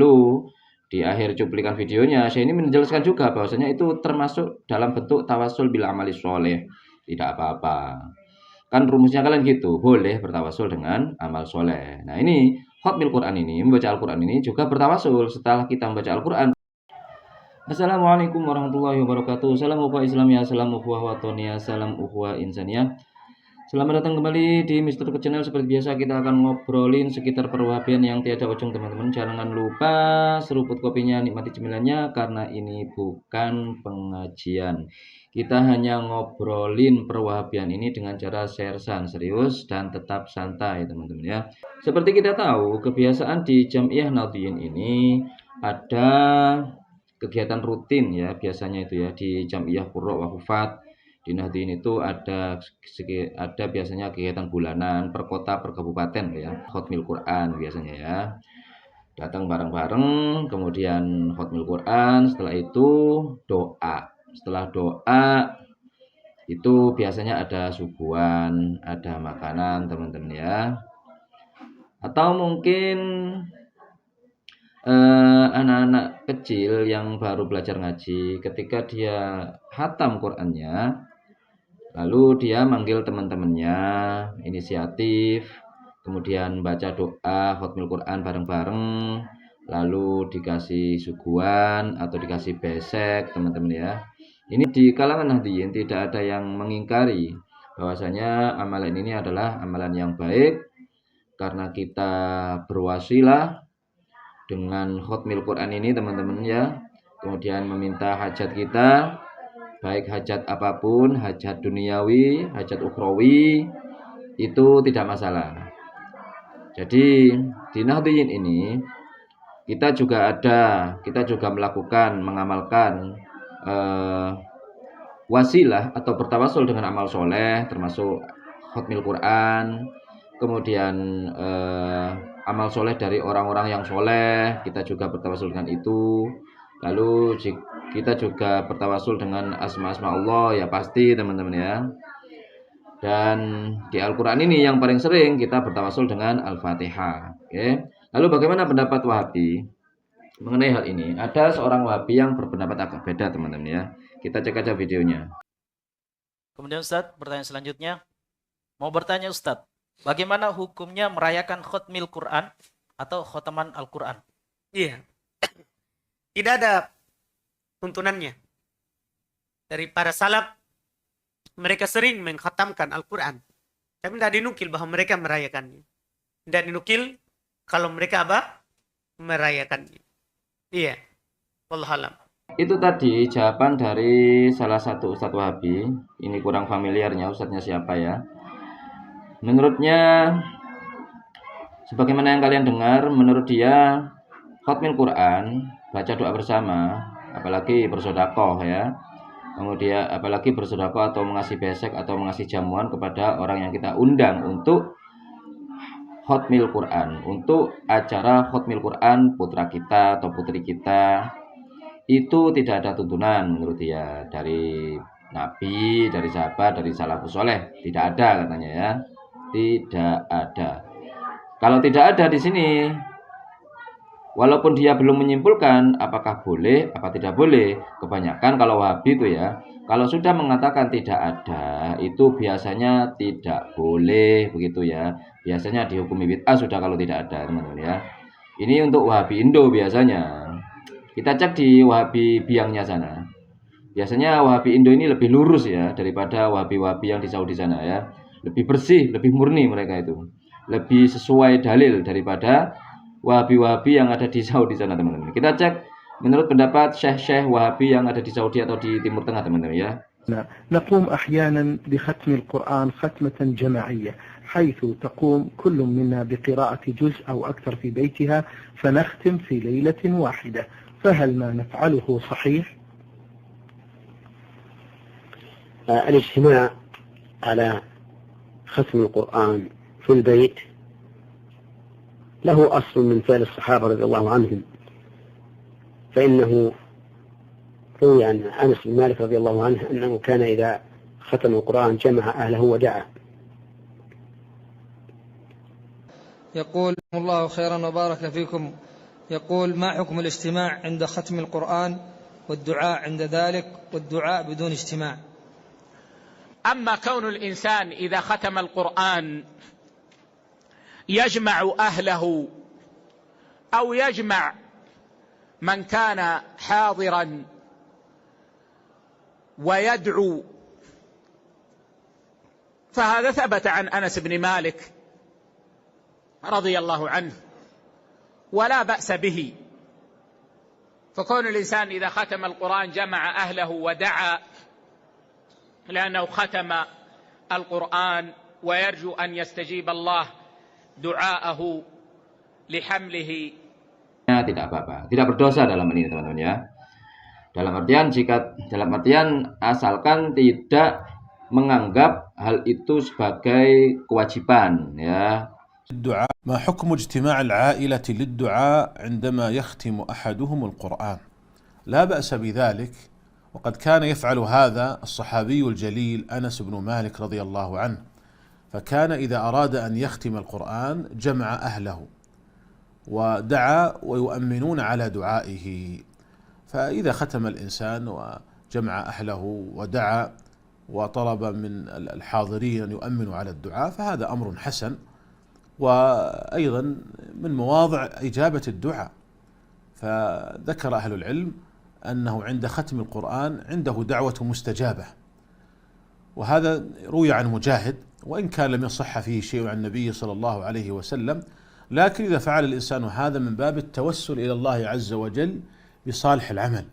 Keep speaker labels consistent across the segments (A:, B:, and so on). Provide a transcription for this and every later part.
A: Lalu di akhir cuplikan videonya saya ini menjelaskan juga bahwasanya itu termasuk dalam bentuk tawasul bil amali sholeh. Tidak apa-apa. Kan rumusnya kalian gitu, boleh bertawasul dengan amal soleh. Nah ini Khatmil Quran ini, membaca Al-Quran ini juga bertawasul setelah kita membaca Al-Quran. Assalamualaikum warahmatullahi wabarakatuh. Salam ukhuwah Islamiyah, salam ukhuwah watoniyah, salam ukhuwah insaniyah. Selamat datang kembali di Mr. Channel. Seperti biasa kita akan ngobrolin sekitar perwahabian yang tiada ujung, teman-teman. Jangan lupa seruput kopinya, nikmati cemilannya, karena ini bukan pengajian. Kita hanya ngobrolin perwahabian ini dengan cara sersan, serius dan tetap santai, teman-teman ya. Seperti kita tahu, kebiasaan di Jam'iyah Nahdliyin ini ada kegiatan rutin ya, biasanya itu ya di Jam'iyah Qurra wa Hufat. Di Nahdliyin itu ada biasanya kegiatan bulanan per kota per kabupaten ya, Khatmil Quran biasanya ya. Datang bareng-bareng, kemudian Khatmil Quran, setelah itu doa. Setelah doa itu biasanya ada suguhan, ada makanan, teman-teman ya. Atau mungkin anak-anak kecil yang baru belajar ngaji, ketika dia hatam Qur'annya, lalu dia manggil teman-temannya, inisiatif, kemudian baca doa Khatmil Quran bareng-bareng, lalu dikasih suguhan atau dikasih besek, teman-teman ya. Ini di kalangan Nahdliyin tidak ada yang mengingkari bahwasanya amalan ini adalah amalan yang baik, karena kita berwasilah dengan Khatmil Quran ini, teman-teman ya. Kemudian meminta hajat kita, baik hajat apapun, hajat duniawi, hajat ukhrawi, itu tidak masalah. Jadi di Nahdliyin ini kita juga melakukan, mengamalkan wasilah atau bertawasul dengan amal soleh, termasuk Khatmil Quran, kemudian amal soleh dari orang-orang yang soleh, kita juga bertawasul dengan itu. Lalu kita juga bertawasul dengan asma-asma Allah ya pasti, teman-teman ya. Dan di Al-Quran ini yang paling sering kita bertawasul dengan Al-Fatihah. Oke. Lalu bagaimana pendapat Wahabi mengenai hal ini? Ada seorang Wahabi yang berpendapat agak beda, teman-teman ya. Kita cek aja videonya.
B: Kemudian Ustadz, pertanyaan selanjutnya. Mau bertanya Ustadz, bagaimana hukumnya merayakan Khatmil Quran atau khotaman Al-Quran?
C: Iya. Tidak ada tuntunannya. Dari para salaf, mereka sering mengkhatamkan Al-Quran. Tapi tidak dinukil bahwa mereka merayakannya. Tidak dinukil kalau mereka apa? Merayakannya. Iya. Wallahualam.
A: Itu tadi jawaban dari salah satu Ustadz Wahabi. Ini kurang familiarnya Ustadznya siapa ya. Menurutnya, sebagaimana yang kalian dengar, menurut dia Khatmil Quran, baca doa bersama, apalagi bersedekah ya. Kemudian apalagi bersedekah atau mengasih besek atau mengasih jamuan kepada orang yang kita undang untuk Khatmil Quran, untuk acara Khatmil Quran putra kita atau putri kita, itu tidak ada tuntunan menurut dia dari Nabi, dari sahabat, dari salafus soleh, tidak ada katanya ya, tidak ada. Kalau tidak ada di sini, walaupun dia belum menyimpulkan apakah boleh, apa tidak boleh, kebanyakan kalau Wahabi itu ya, kalau sudah mengatakan tidak ada, itu biasanya tidak boleh begitu ya. Biasanya dihukumi bid'ah sudah kalau tidak ada, teman-teman ya. Ini untuk Wahabi Indo biasanya. Kita cek di Wahabi biangnya sana. Biasanya Wahabi Indo ini lebih lurus ya daripada Wahabi-Wahabi yang di Saudi sana ya. Lebih bersih, lebih murni mereka itu. Lebih sesuai dalil daripada Wahabi-Wahabi yang ada di Saudi sana, teman-teman. Kita cek menurut pendapat Syekh-Syekh Wahabi yang ada di Saudi atau di Timur Tengah, teman-teman ya.
D: نقوم أحيانا بختم القرآن ختمة جماعية حيث تقوم كل منا بقراءة جزء أو أكثر في بيتها فنختم في ليلة واحدة فهل ما نفعله صحيح؟
E: الاجتماع على ختم القرآن في البيت له أصل من فعل الصحابة رضي الله عنهم، فإنه روي عن أنس بن مالك رضي الله عنه أنه كان إذا ختم القرآن جمع أهله ودعا.
F: يقول الله خيرا وبارك فيكم، يقول: ما حكم الاجتماع عند ختم القرآن والدعاء عند ذلك والدعاء بدون اجتماع؟
G: أما كون الإنسان إذا ختم القرآن يجمع أهله أو يجمع من كان حاضرا ويدعو، فهذا ثبت عن أنس بن مالك رضي الله عنه ولا بأس به. فكون الإنسان إذا ختم القرآن جمع أهله ودعا لأنه ختم القرآن ويرجو أن يستجيب الله دعاءه لحمله.
A: Tidak apa-apa, tidak berdosa dalam ini teman-teman ya. Dalam artian asalkan tidak menganggap hal itu sebagai kewajiban ya.
H: الدعاء ما حكم اجتماع العائلة للدعاء عندما يختم أحدهم القرآن؟ لا بأس بذلك، وقد كان يفعل هذا الصحابي الجليل أنس بن مالك رضي الله عنه، فكان إذا أراد أن يختم القرآن جمع أهله ودعا ويؤمنون على دعائه. فإذا ختم الإنسان وجمع أهله ودعا وطلب من الحاضرين أن يؤمنوا على الدعاء فهذا أمر حسن، وأيضا من مواضع إجابة الدعاء. فذكر أهل العلم أنه عند ختم القرآن عنده دعوة مستجابة، وهذا روي عن مجاهد وإن كان لم يصح فيه شيء عن النبي صلى الله عليه وسلم، لكن إذا فعل الإنسان هذا من باب التوسل إلى الله عز وجل بصالح العمل،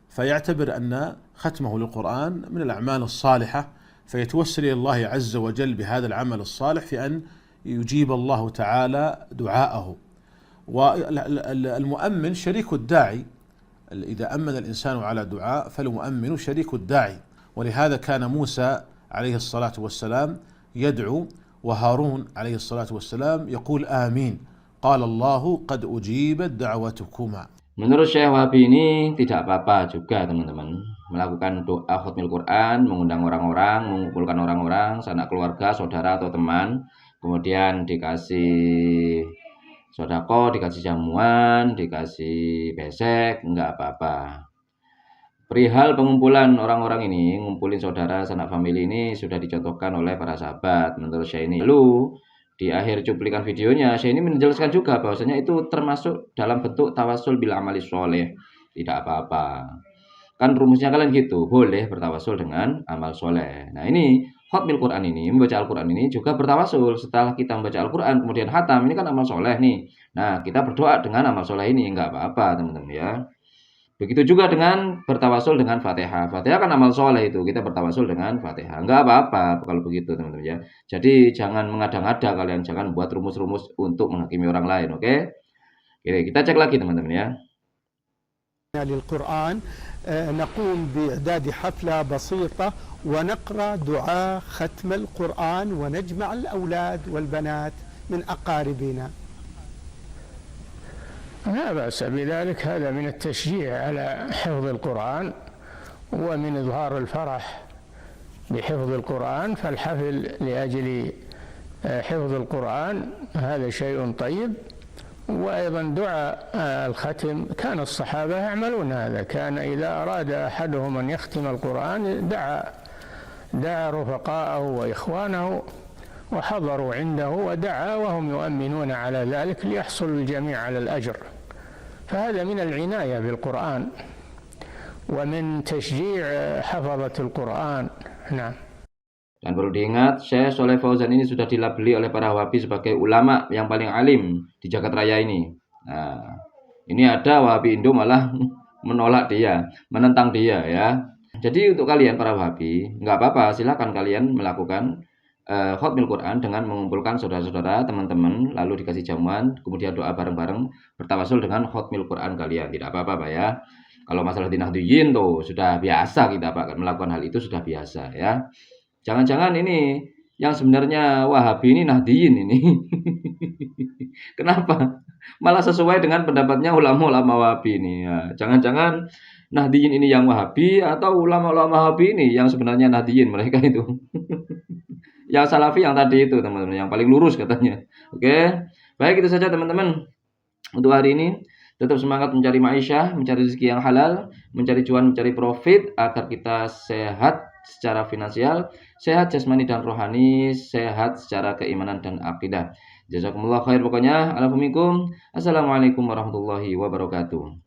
H: فيعتبر أن ختمه للقرآن من الأعمال الصالحة، فيتوسل إلى الله عز وجل بهذا العمل الصالح في أن يجيب الله تعالى دعاءه. والمؤمن شريك الداعي، إذا أمن الإنسان على دعاء فالمؤمن شريك الداعي، ولهذا كان موسى عليه الصلاة والسلام يدعو وهارون عليه الصلاة والسلام يقول آمين، قال الله قد أجيبت دعوتكما.
A: Menurut Syekh Wahabi ini tidak apa-apa juga teman-teman melakukan doa khatmil Quran, mengundang orang-orang, mengumpulkan orang-orang, sanak keluarga, saudara atau teman, kemudian dikasih sodako, dikasih jamuan, dikasih besek, enggak apa-apa. Perihal pengumpulan orang-orang ini, ngumpulin saudara, sanak famili ini sudah dicontohkan oleh para sahabat menurut Syekh ini. Lalu di akhir cuplikan videonya, Syekh ini menjelaskan juga bahwasanya itu termasuk dalam bentuk tawasul bil amali sholeh. Tidak apa-apa. Kan rumusnya kalian gitu, boleh bertawasul dengan amal soleh. Nah ini khatmil Quran ini, membaca Al-Quran ini juga bertawasul. Setelah kita membaca Al-Quran kemudian khatam, ini kan amal soleh nih. Nah kita berdoa dengan amal soleh ini, enggak apa-apa teman-teman ya. Begitu juga dengan bertawasul dengan Fatihah. Fatihah kan amal soleh itu, kita bertawasul dengan Fatihah. Enggak apa-apa kalau begitu teman-teman ya. Jadi jangan mengada-ngada kalian, jangan buat rumus-rumus untuk menghakimi orang lain, oke? Oke, kita cek lagi teman-teman ya.
D: للقرآن نقوم بإعداد حفلة بسيطة ونقرأ دعاء ختم القرآن ونجمع الأولاد والبنات من أقاربنا.
I: لا بأس بذلك، هذا من التشجيع على حفظ القرآن ومن إظهار الفرح بحفظ القرآن، فالحفل لأجل حفظ القرآن هذا شيء طيب. وأيضا دعاء الختم كان الصحابة يعملون هذا، كان إذا أراد أحدهم أن يختم القرآن دعا رفقاءه وإخوانه وحضروا عنده ودعا وهم يؤمنون على ذلك ليحصل الجميع على الأجر. فهذا من العناية بالقرآن ومن تشجيع حفظة القرآن. نعم.
A: Dan perlu diingat, Syekh Shaleh Fauzan ini sudah dilabeli oleh para Wahabi sebagai ulama yang paling alim di jagat raya ini. Nah, ini ada Wahabi Indo malah menolak dia, menentang dia ya. Jadi untuk kalian para Wahabi, nggak apa-apa, silakan kalian melakukan khatmil Quran dengan mengumpulkan saudara-saudara, teman-teman, lalu dikasih jamuan, kemudian doa bareng-bareng, bertawasul dengan khatmil Quran kalian. Tidak apa-apa Pak ya. Kalau masalah di Nahdliyin tuh sudah biasa kita Pak melakukan hal itu, sudah biasa ya. Jangan-jangan ini yang sebenarnya Wahabi ini Nahdliyin ini. Kenapa? Malah sesuai dengan pendapatnya ulama-ulama Wahabi ini. Ya, jangan-jangan Nahdliyin ini yang Wahabi atau ulama-ulama Wahabi ini yang sebenarnya Nahdliyin mereka itu. Yang Salafi yang tadi itu teman-teman, yang paling lurus katanya. Oke. Baik, itu saja teman-teman untuk hari ini. Tetap semangat mencari ma'isyah, mencari rezeki yang halal, mencari cuan, mencari profit agar kita sehat secara finansial, sehat jasmani dan rohani, sehat secara keimanan dan akidah. Jazakumullah khair pokoknya. Assalamualaikum warahmatullahi wabarakatuh.